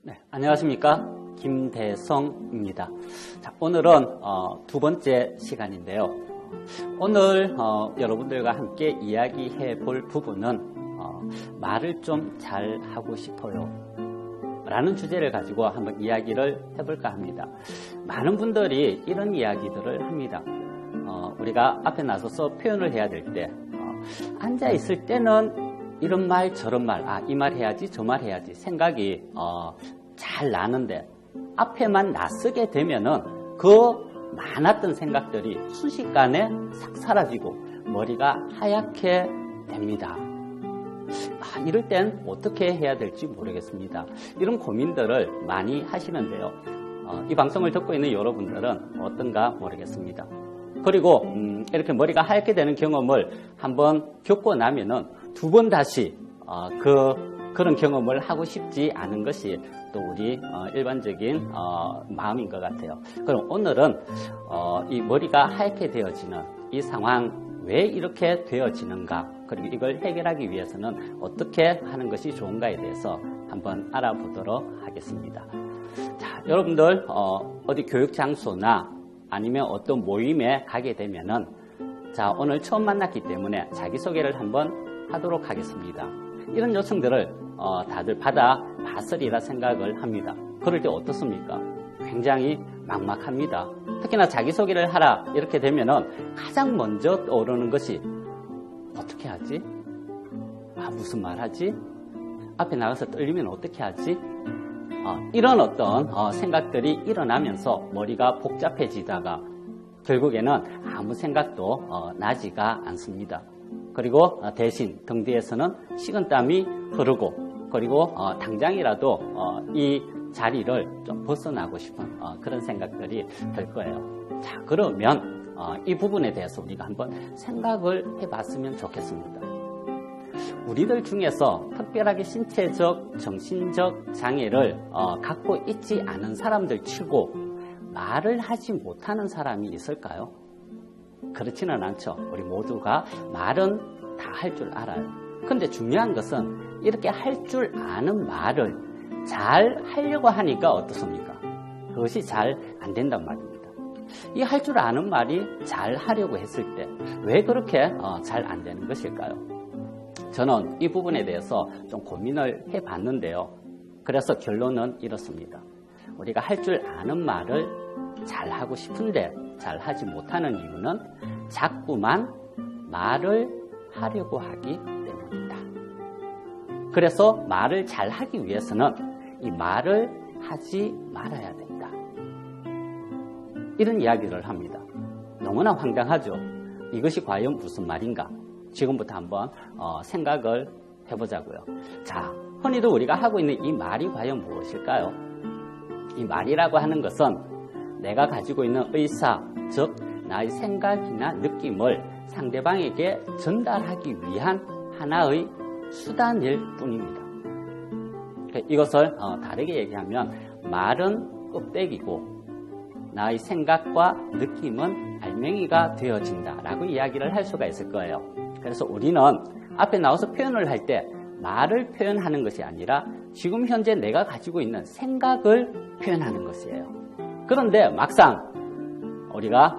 네, 안녕하십니까, 김대성입니다. 자, 오늘은 두 번째 시간인데요. 오늘 여러분들과 함께 이야기해 볼 부분은 말을 좀 잘 하고 싶어요 라는 주제를 가지고 한번 이야기를 해볼까 합니다. 많은 분들이 이런 이야기들을 합니다. 우리가 앞에 나서서 표현을 해야 될 때 앉아 있을 때는 이런 말 저런 말, 이 말 해야지 저 말 해야지 생각이 잘 나는데 앞에만 나서게 되면은 그 많았던 생각들이 순식간에 싹 사라지고 머리가 하얗게 됩니다. 이럴 땐 어떻게 해야 될지 모르겠습니다. 이런 고민들을 많이 하시는데요. 이 방송을 듣고 있는 여러분들은 어떤가 모르겠습니다. 그리고 이렇게 머리가 하얗게 되는 경험을 한번 겪고 나면은 두 번 다시 그런 경험을 하고 싶지 않은 것이 또 우리 일반적인 마음인 것 같아요. 그럼 오늘은 이 머리가 하얗게 되어지는 이 상황 왜 이렇게 되어지는가, 그리고 이걸 해결하기 위해서는 어떻게 하는 것이 좋은가에 대해서 한번 알아보도록 하겠습니다. 자, 여러분들 어디 교육 장소나 아니면 어떤 모임에 가게 되면은 자, 오늘 처음 만났기 때문에 자기소개를 한번 하도록 하겠습니다. 이런 요청들을 다들 받아봤으리라 생각을 합니다. 그럴 때 어떻습니까? 굉장히 막막합니다. 특히나 자기소개를 하라 이렇게 되면은 가장 먼저 떠오르는 것이 어떻게 하지? 무슨 말 하지? 앞에 나가서 떨리면 어떻게 하지? 이런 어떤 생각들이 일어나면서 머리가 복잡해지다가 결국에는 아무 생각도 나지가 않습니다. 그리고 대신 등 뒤에서는 식은땀이 흐르고, 그리고 당장이라도 이 자리를 좀 벗어나고 싶은 그런 생각들이 들 거예요. 자, 그러면 이 부분에 대해서 우리가 한번 생각을 해봤으면 좋겠습니다. 우리들 중에서 특별하게 신체적, 정신적 장애를 갖고 있지 않은 사람들 치고 말을 하지 못하는 사람이 있을까요? 그렇지는 않죠. 우리 모두가 말은 다 할 줄 알아요. 근데 중요한 것은 이렇게 할 줄 아는 말을 잘 하려고 하니까 어떻습니까? 그것이 잘 안 된단 말입니다. 이 할 줄 아는 말이 잘 하려고 했을 때 왜 그렇게 잘 안 되는 것일까요? 저는 이 부분에 대해서 좀 고민을 해봤는데요. 그래서 결론은 이렇습니다. 우리가 할 줄 아는 말을 잘 하고 싶은데 잘 하지 못하는 이유는 자꾸만 말을 하려고 하기 때문이다. 그래서 말을 잘 하기 위해서는 이 말을 하지 말아야 된다. 이런 이야기를 합니다. 너무나 황당하죠. 이것이 과연 무슨 말인가? 지금부터 한번 생각을 해보자고요. 자, 흔히도 우리가 하고 있는 이 말이 과연 무엇일까요? 이 말이라고 하는 것은 내가 가지고 있는 의사, 즉 나의 생각이나 느낌을 상대방에게 전달하기 위한 하나의 수단일 뿐입니다. 이것을 다르게 얘기하면 말은 껍데기고 나의 생각과 느낌은 알맹이가 되어진다라고 이야기를 할 수가 있을 거예요. 그래서 우리는 앞에 나와서 표현을 할 때 말을 표현하는 것이 아니라 지금 현재 내가 가지고 있는 생각을 표현하는 것이에요. 그런데 막상 우리가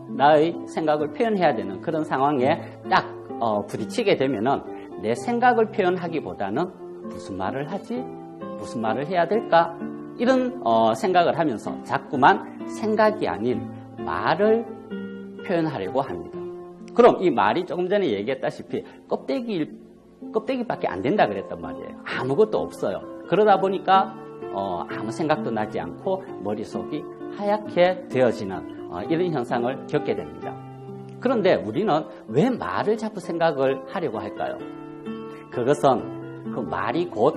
나의 생각을 표현해야 되는 그런 상황에 딱 부딪히게 되면은 내 생각을 표현하기보다는 무슨 말을 하지? 무슨 말을 해야 될까? 이런 생각을 하면서 자꾸만 생각이 아닌 말을 표현하려고 합니다. 그럼 이 말이 조금 전에 얘기했다시피 껍데기밖에 안 된다 그랬단 말이에요. 아무것도 없어요. 그러다 보니까 아무 생각도 나지 않고 머릿속이 하얗게 되어지는 이런 현상을 겪게 됩니다. 그런데 우리는 왜 말을 자꾸 생각을 하려고 할까요? 그것은 그 말이 곧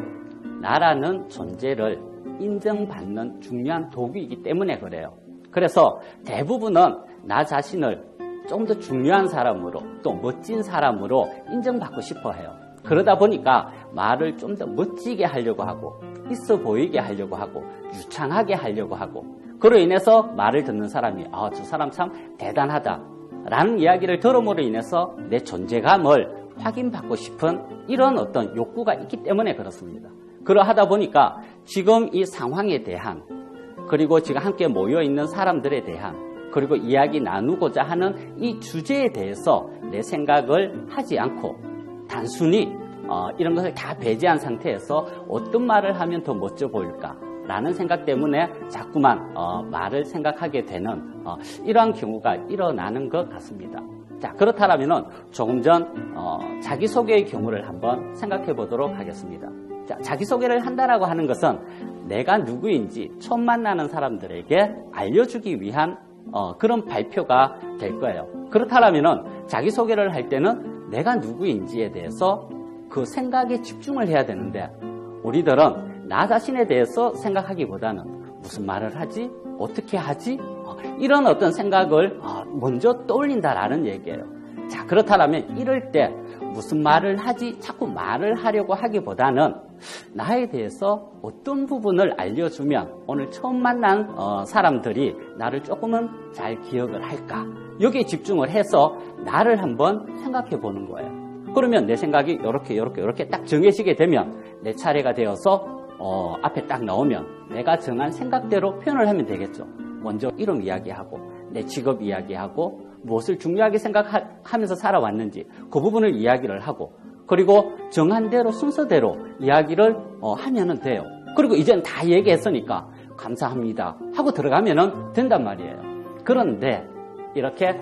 나라는 존재를 인정받는 중요한 도구이기 때문에 그래요. 그래서 대부분은 나 자신을 좀 더 중요한 사람으로 또 멋진 사람으로 인정받고 싶어 해요. 그러다 보니까 말을 좀 더 멋지게 하려고 하고 있어 보이게 하려고 하고 유창하게 하려고 하고 그로 인해서 말을 듣는 사람이 저 사람 참 대단하다 라는 이야기를 들음으로 인해서 내 존재감을 확인받고 싶은 이런 어떤 욕구가 있기 때문에 그렇습니다. 그러하다 보니까 지금 이 상황에 대한, 그리고 지금 함께 모여있는 사람들에 대한, 그리고 이야기 나누고자 하는 이 주제에 대해서 내 생각을 하지 않고 단순히 이런 것을 다 배제한 상태에서 어떤 말을 하면 더 멋져 보일까 라는 생각 때문에 자꾸만 말을 생각하게 되는 이러한 경우가 일어나는 것 같습니다. 자, 그렇다면 조금 전 자기소개의 경우를 한번 생각해 보도록 하겠습니다. 자, 자기소개를 한다라고 하는 것은 내가 누구인지 처음 만나는 사람들에게 알려주기 위한 그런 발표가 될 거예요. 그렇다면 자기소개를 할 때는 내가 누구인지에 대해서 그 생각에 집중을 해야 되는데, 우리들은 나 자신에 대해서 생각하기보다는 무슨 말을 하지? 어떻게 하지? 이런 어떤 생각을 먼저 떠올린다라는 얘기예요. 자, 그렇다면 이럴 때 무슨 말을 하지? 자꾸 말을 하려고 하기보다는 나에 대해서 어떤 부분을 알려주면 오늘 처음 만난 사람들이 나를 조금은 잘 기억을 할까? 여기에 집중을 해서 나를 한번 생각해 보는 거예요. 그러면 내 생각이 이렇게 딱 정해지게 되면 내 차례가 되어서 앞에 딱 나오면 내가 정한 생각대로 표현을 하면 되겠죠. 먼저 이름 이야기하고 내 직업 이야기하고 무엇을 중요하게 생각하면서 살아왔는지 그 부분을 이야기를 하고, 그리고 정한 대로 순서대로 이야기를 하면은 돼요. 그리고 이젠 다 얘기했으니까 감사합니다 하고 들어가면은 된단 말이에요. 그런데 이렇게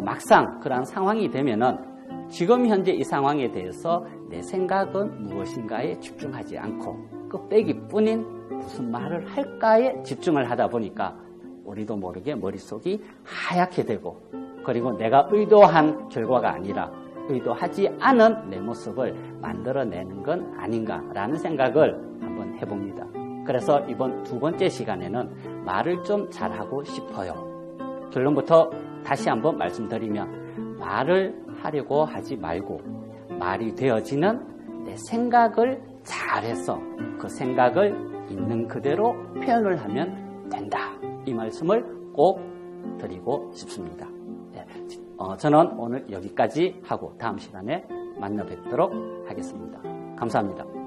막상 그런 상황이 되면은 지금 현재 이 상황에 대해서 내 생각은 무엇인가에 집중하지 않고 끝배기뿐인 무슨 말을 할까에 집중을 하다 보니까 우리도 모르게 머릿속이 하얗게 되고, 그리고 내가 의도한 결과가 아니라 의도하지 않은 내 모습을 만들어내는 건 아닌가라는 생각을 한번 해봅니다. 그래서 이번 두 번째 시간에는 말을 좀 잘하고 싶어요. 결론부터 다시 한번 말씀드리면, 말을 하려고 하지 말고 말이 되어지는 내 생각을 잘해서 그 생각을 있는 그대로 표현을 하면 된다. 이 말씀을 꼭 드리고 싶습니다. 네, 저는 오늘 여기까지 하고 다음 시간에 만나 뵙도록 하겠습니다. 감사합니다.